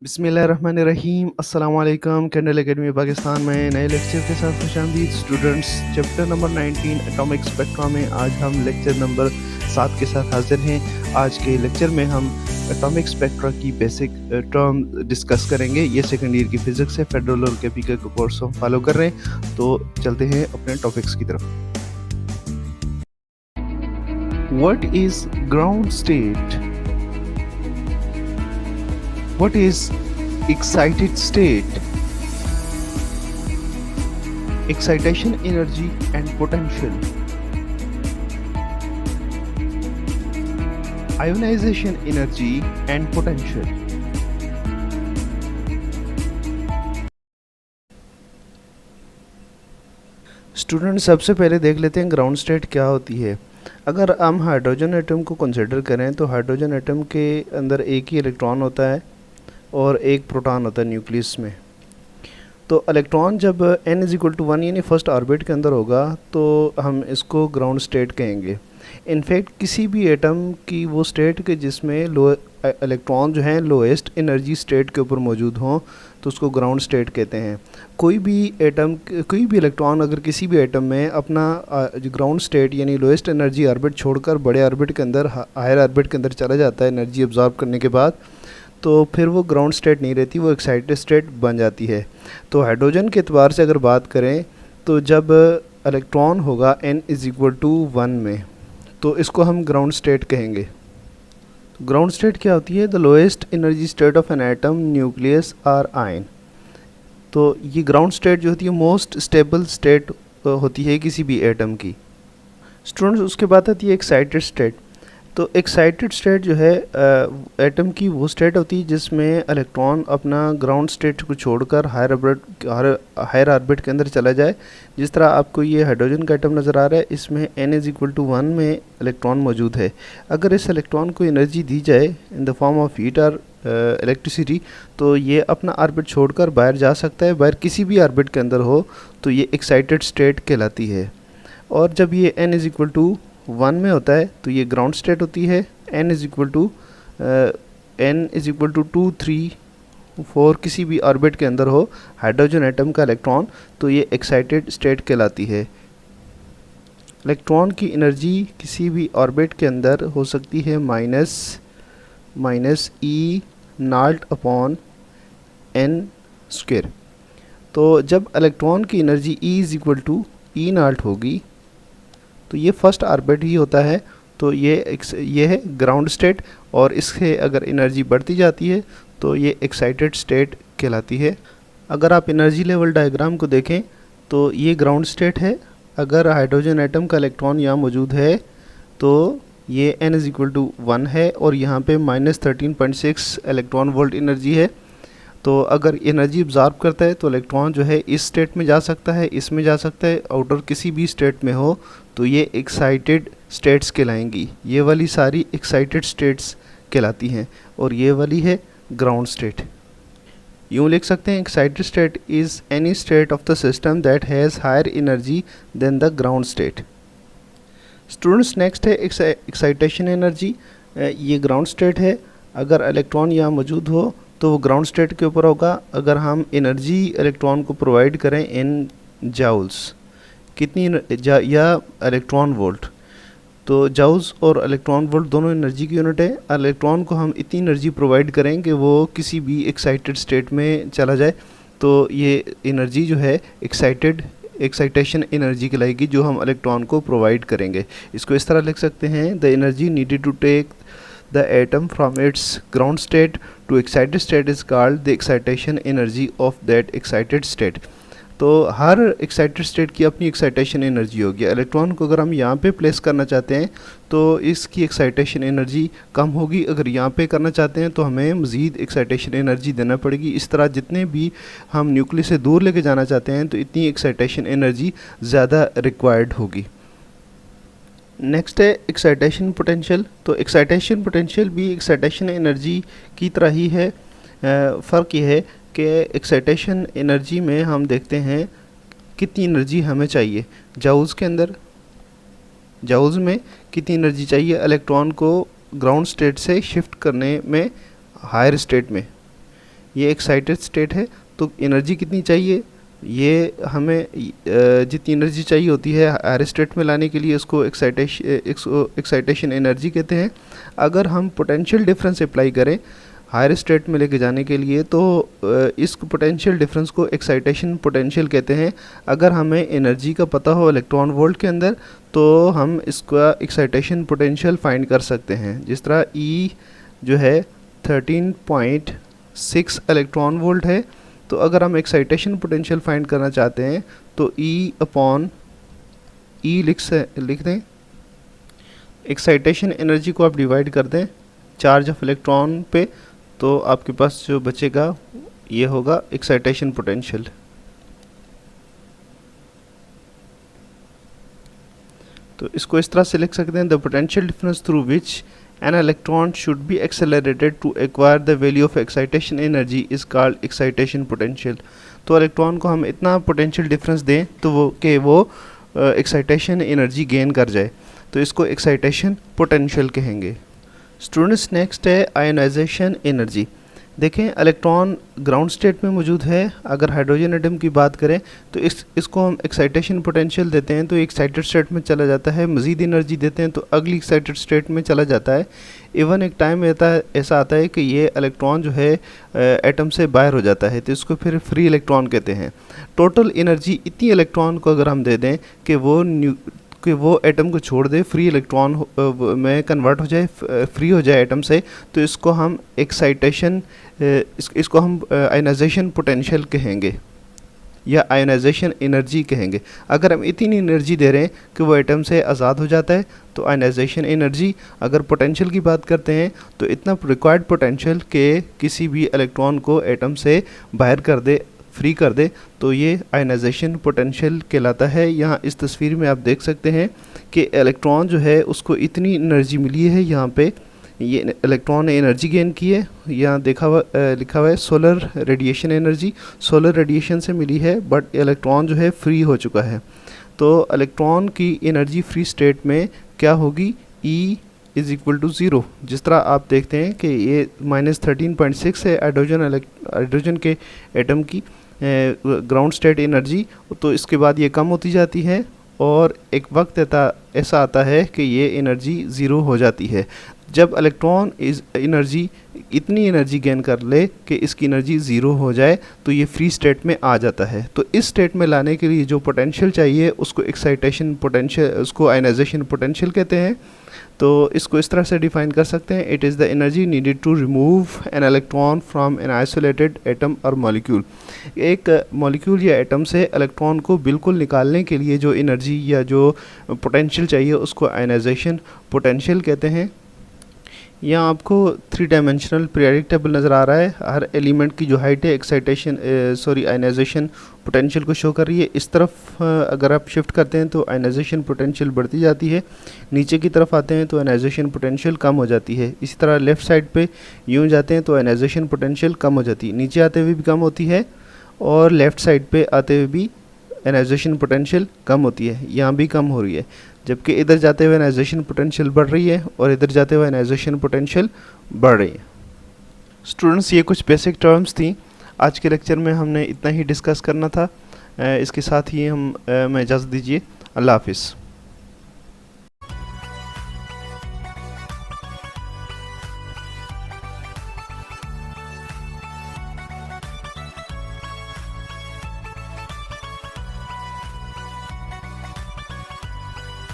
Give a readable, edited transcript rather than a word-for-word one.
बिस्मिल्लाहिर्रहमानिर्रहीम अस्सलाम वालेकुम। कैंडल एकेडमी पाकिस्तान में नए लेक्चर के साथ खुशामदीद students. Chapter number 19 atomic spectra में आज हम लेक्चर नंबर 7 के साथ हाजिर हैं। आज के लेक्चर में हम एटॉमिक स्पेक्ट्रा की बेसिक टर्म डिस्कस करेंगे। ये सेकेंड ईयर की फिज़िक्स है, फेडरल और केपीके का कोर्स हम फॉलो कर रहे हैं। तो चलते हैं अपने टॉपिक्स की तरफ। What is ground state? What is excited state? Excitation energy and potential. Ionization energy and potential. Student सबसे पहले देख लेते हैं ग्राउंड स्टेट क्या होती है। अगर हम हाइड्रोजन एटम को कंसिडर करें तो हाइड्रोजन एटम के अंदर एक ही इलेक्ट्रॉन होता है और एक प्रोटॉन होता है न्यूक्लियस में। तो इलेक्ट्रॉन जब n=1 यानी फर्स्ट ऑर्बिट के अंदर होगा तो हम इसको ग्राउंड स्टेट कहेंगे। इनफैक्ट किसी भी एटम की वो स्टेट के जिसमें इलेक्ट्रॉन जो हैं लोएस्ट एनर्जी स्टेट के ऊपर मौजूद हों तो उसको ग्राउंड स्टेट कहते हैं। कोई भी इलेक्ट्रॉन अगर किसी भी एटम में अपना ग्राउंड स्टेट यानी लोएस्ट एनर्जी ऑर्बिट छोड़कर बड़े ऑर्बिट के अंदर हायर ऑर्बिट के अंदर चला जाता है एनर्जी एब्जॉर्ब करने के बाद, तो फिर वो ग्राउंड स्टेट नहीं रहती, वो एक्साइटेड स्टेट बन जाती है। तो हाइड्रोजन के एतबार से अगर बात करें तो जब इलेक्ट्रॉन होगा n=1 में तो इसको हम ग्राउंड स्टेट कहेंगे। तो ग्राउंड स्टेट क्या होती है? The lowest energy state of an atom, nucleus और आयन। तो ये ग्राउंड स्टेट जो होती है मोस्ट स्टेबल स्टेट होती है किसी भी एटम की। स्टूडेंट्स, उसके बाद आती है एक्साइटेड स्टेट। तो एक्साइटेड स्टेट जो है एटम की वो स्टेट होती है जिसमें इलेक्ट्रॉन अपना ग्राउंड स्टेट को छोड़कर हायर ऑर्बिट के अंदर चला जाए। जिस तरह आपको ये हाइड्रोजन का एटम नज़र आ रहा है, इसमें n=1 में इलेक्ट्रॉन मौजूद है। अगर इस इलेक्ट्रॉन को एनर्जी दी जाए in the form of heat और इलेक्ट्रिसिटी तो ये अपना ऑर्बिट छोड़कर बाहर जा सकता है। बाहर किसी भी ऑर्बिट के अंदर हो तो ये एक्साइटेड स्टेट कहलाती है। और जब ये n=1 में होता है तो ये ग्राउंड स्टेट होती है। n=2, 3, 4 किसी भी ऑर्बिट के अंदर हो हाइड्रोजन एटम का इलेक्ट्रॉन तो ये एक्साइटेड स्टेट कहलाती है। इलेक्ट्रॉन की एनर्जी किसी भी ऑर्बिट के अंदर हो सकती है -E0/n²। तो जब इलेक्ट्रॉन की एनर्जी E=E0 होगी तो ये फर्स्ट ऑर्बिट ही होता है। तो ये है ग्राउंड स्टेट, और इससे अगर एनर्जी बढ़ती जाती है तो ये एक्साइटेड स्टेट कहलाती है। अगर आप एनर्जी लेवल डायग्राम को देखें तो ये ग्राउंड स्टेट है। अगर हाइड्रोजन एटम का इलेक्ट्रॉन यहाँ मौजूद है तो ये n=1 है और यहाँ पे -13.6 इलेक्ट्रॉन वोल्ट एनर्जी है। तो अगर एनर्जी अब्जॉर्ब करता है तो इलेक्ट्रॉन जो है इस स्टेट में जा सकता है, इसमें जा सकता है, आउटर किसी भी स्टेट में हो तो ये एक्साइटेड स्टेट्स कहलाएंगी। ये वाली सारी एक्साइटेड स्टेट्स कहलाती हैं और ये वाली है ग्राउंड स्टेट। यूँ लिख सकते हैं excited state is any state of the system that has higher energy than the ground state. Students, next है एक्साइटेशन एनर्जी। ये ग्राउंड स्टेट है। अगर इलेक्ट्रॉन यहाँ मौजूद हो तो वो ग्राउंड स्टेट के ऊपर होगा। अगर हम एनर्जी इलेक्ट्रॉन को प्रोवाइड करें इन जाउल्स, कितनी या इलेक्ट्रॉन वोल्ट, तो जाउल्स और इलेक्ट्रॉन वोल्ट दोनों एनर्जी की यूनिट है। इलेक्ट्रॉन को हम इतनी एनर्जी प्रोवाइड करें कि वो किसी भी एक्साइटेड स्टेट में चला जाए तो ये एनर्जी जो है एक्साइटेशन एनर्जी कहलाएगी जो हम इलेक्ट्रॉन को प्रोवाइड करेंगे। इसको इस तरह लिख सकते हैं, the energy needed to take the atom from its ground state to excited state is called the excitation energy of that excited state। तो हर एक्साइटेड स्टेट की अपनी एक्साइटेशन एनर्जी होगी। इलेक्ट्रॉन को अगर हम यहाँ पे प्लेस करना चाहते हैं तो इसकी एक्साइटेशन एनर्जी कम होगी। अगर यहाँ पे करना चाहते हैं तो हमें मज़ीद एक्साइटेशन एनर्जी देना पड़ेगी। इस तरह जितने भी हम न्यूक्लियस से दूर लेके जाना चाहते हैं तो इतनी एक्साइटेशन एनर्जी ज़्यादा रिक्वायर्ड होगी। नेक्स्ट है एक्साइटेशन पोटेंशियल। तो एक्साइटेशन पोटेंशियल भी एक्साइटेशन एनर्जी की तरह ही है। फ़र्क ये है कि एक्साइटेशन एनर्जी में हम देखते हैं कितनी एनर्जी हमें चाहिए। जाउल्स के अंदर, जाउल्स में कितनी एनर्जी चाहिए इलेक्ट्रॉन को ग्राउंड स्टेट से शिफ्ट करने में हायर स्टेट में। ये एक्साइटेड स्टेट है, तो एनर्जी कितनी चाहिए, ये हमें जितनी एनर्जी चाहिए होती है हायर स्टेट में लाने के लिए उसको एक्साइटेशन एनर्जी कहते हैं। अगर हम पोटेंशियल डिफरेंस अप्लाई करें हायर स्टेट में लेके जाने के लिए तो इस पोटेंशियल डिफरेंस को एक्साइटेशन पोटेंशियल कहते हैं। अगर हमें एनर्जी का पता हो इलेक्ट्रॉन वोल्ट के अंदर तो हम इसका एक्साइटेशन पोटेंशियल फाइंड कर सकते हैं। जिस तरह E जो है 13.6 इलेक्ट्रॉन वोल्ट है, तो अगर हम एक्साइटेशन पोटेंशियल फाइंड करना चाहते हैं तो E लिख दें। एक्साइटेशन एनर्जी को आप डिवाइड कर दें चार्ज ऑफ इलेक्ट्रॉन पे, तो आपके पास जो बचेगा ये होगा एक्साइटेशन पोटेंशियल। तो इसको इस तरह से लिख सकते हैं, the potential difference through which an electron should be accelerated to acquire the value of excitation energy is called excitation potential। तो इलेक्ट्रॉन को हम इतना पोटेंशियल डिफरेंस दें तो वो एक्साइटेशन एनर्जी गेन कर जाए, तो इसको एक्साइटेशन पोटेंशियल कहेंगे। स्टूडेंट्स नेक्स्ट है आयोनाइजेशन एनर्जी। देखें इलेक्ट्रॉन ग्राउंड स्टेट में मौजूद है, अगर हाइड्रोजन एटम की बात करें तो इसको हम एक्साइटेशन पोटेंशियल देते हैं तो एक्साइटेड स्टेट में चला जाता है, मज़ीद एनर्जी देते हैं तो अगली एक्साइटेड स्टेट में चला जाता है। इवन एक टाइम ऐसा आता है कि ये इलेक्ट्रॉन जो है एटम से बाहर हो जाता है, तो इसको फिर फ्री इलेक्ट्रॉन कहते हैं। टोटल एनर्जी इतनी इलेक्ट्रॉन को अगर हम दे दें कि वो एटम को छोड़ दे, फ्री इलेक्ट्रॉन में कन्वर्ट हो जाए, फ्री हो जाए एटम से, तो इसको हम इसको हम आयोनाइजेशन पोटेंशियल कहेंगे या आयोनाइजेशन एनर्जी कहेंगे। अगर हम इतनी एनर्जी दे रहे हैं कि वो एटम से आज़ाद हो जाता है तो आयोनाइजेशन एनर्जी। अगर पोटेंशियल की बात करते हैं तो इतना रिक्वायर्ड पोटेंशियल के किसी भी इलेक्ट्रॉन को एटम से बाहर कर दे, फ्री कर दे, तो ये आयोनाइजेशन पोटेंशियल कहलाता है। यहाँ इस तस्वीर में आप देख सकते हैं कि इलेक्ट्रॉन जो है उसको इतनी एनर्जी मिली है, यहाँ पे ये इलेक्ट्रॉन ने एनर्जी गेन की है, यहाँ लिखा हुआ है solar radiation energy, solar radiation से मिली है, बट इलेक्ट्रॉन जो है फ्री हो चुका है। तो इलेक्ट्रॉन की एनर्जी फ्री स्टेट में क्या होगी, E is equal to zero. जिस तरह आप देखते हैं कि ये -13.6 है हाइड्रोजन के एटम की ग्राउंड स्टेट एनर्जी, तो इसके बाद ये कम होती जाती है और एक वक्त ऐसा आता है कि ये एनर्जी ज़ीरो हो जाती है। जब इलेक्ट्रॉन इतनी एनर्जी गेन कर ले कि इसकी एनर्जी ज़ीरो हो जाए तो ये फ्री स्टेट में आ जाता है। तो इस स्टेट में लाने के लिए जो पोटेंशियल चाहिए उसको एक्साइटेशन पोटेंशियल, उसको आयोनाइजेशन पोटेंशियल कहते हैं। तो इसको इस तरह से डिफाइन कर सकते हैं, it is the energy needed to remove an electron from an isolated atom और मॉलिक्यूल। एक मॉलिक्यूल या एटम से इलेक्ट्रॉन को बिल्कुल निकालने के लिए जो एनर्जी या जो पोटेंशियल चाहिए उसको आयोनाइजेशन पोटेंशियल कहते हैं। यहाँ आपको 3 डायमेंशनल पीरियोडिक टेबल नज़र आ रहा है, हर एलिमेंट की जो हाइट है आयोनाइजेशन पोटेंशियल को शो कर रही है। इस तरफ अगर आप शिफ्ट करते हैं तो आयोनाइजेशन पोटेंशियल बढ़ती जाती है, नीचे की तरफ आते हैं तो आयोनाइजेशन पोटेंशियल कम हो जाती है। इसी तरह लेफ़्ट साइड पे यूँ जाते हैं तो आयोनाइजेशन पोटेंशियल कम हो जाती है, नीचे आते हुए भी कम होती है और लेफ़्ट साइड पे आते हुए भी आयोनाइजेशन पोटेंशियल कम होती है, यहाँ भी कम हो रही है। जबकि इधर जाते हुए आयोनाइजेशन पोटेंशियल बढ़ रही है और इधर जाते हुए आयोनाइजेशन पोटेंशियल बढ़ रही है। स्टूडेंट्स ये कुछ बेसिक टर्म्स थी, आज के लेक्चर में हमने इतना ही डिस्कस करना था। इसके साथ ही मैं इजाज़त दीजिए, अल्लाह हाफिज़।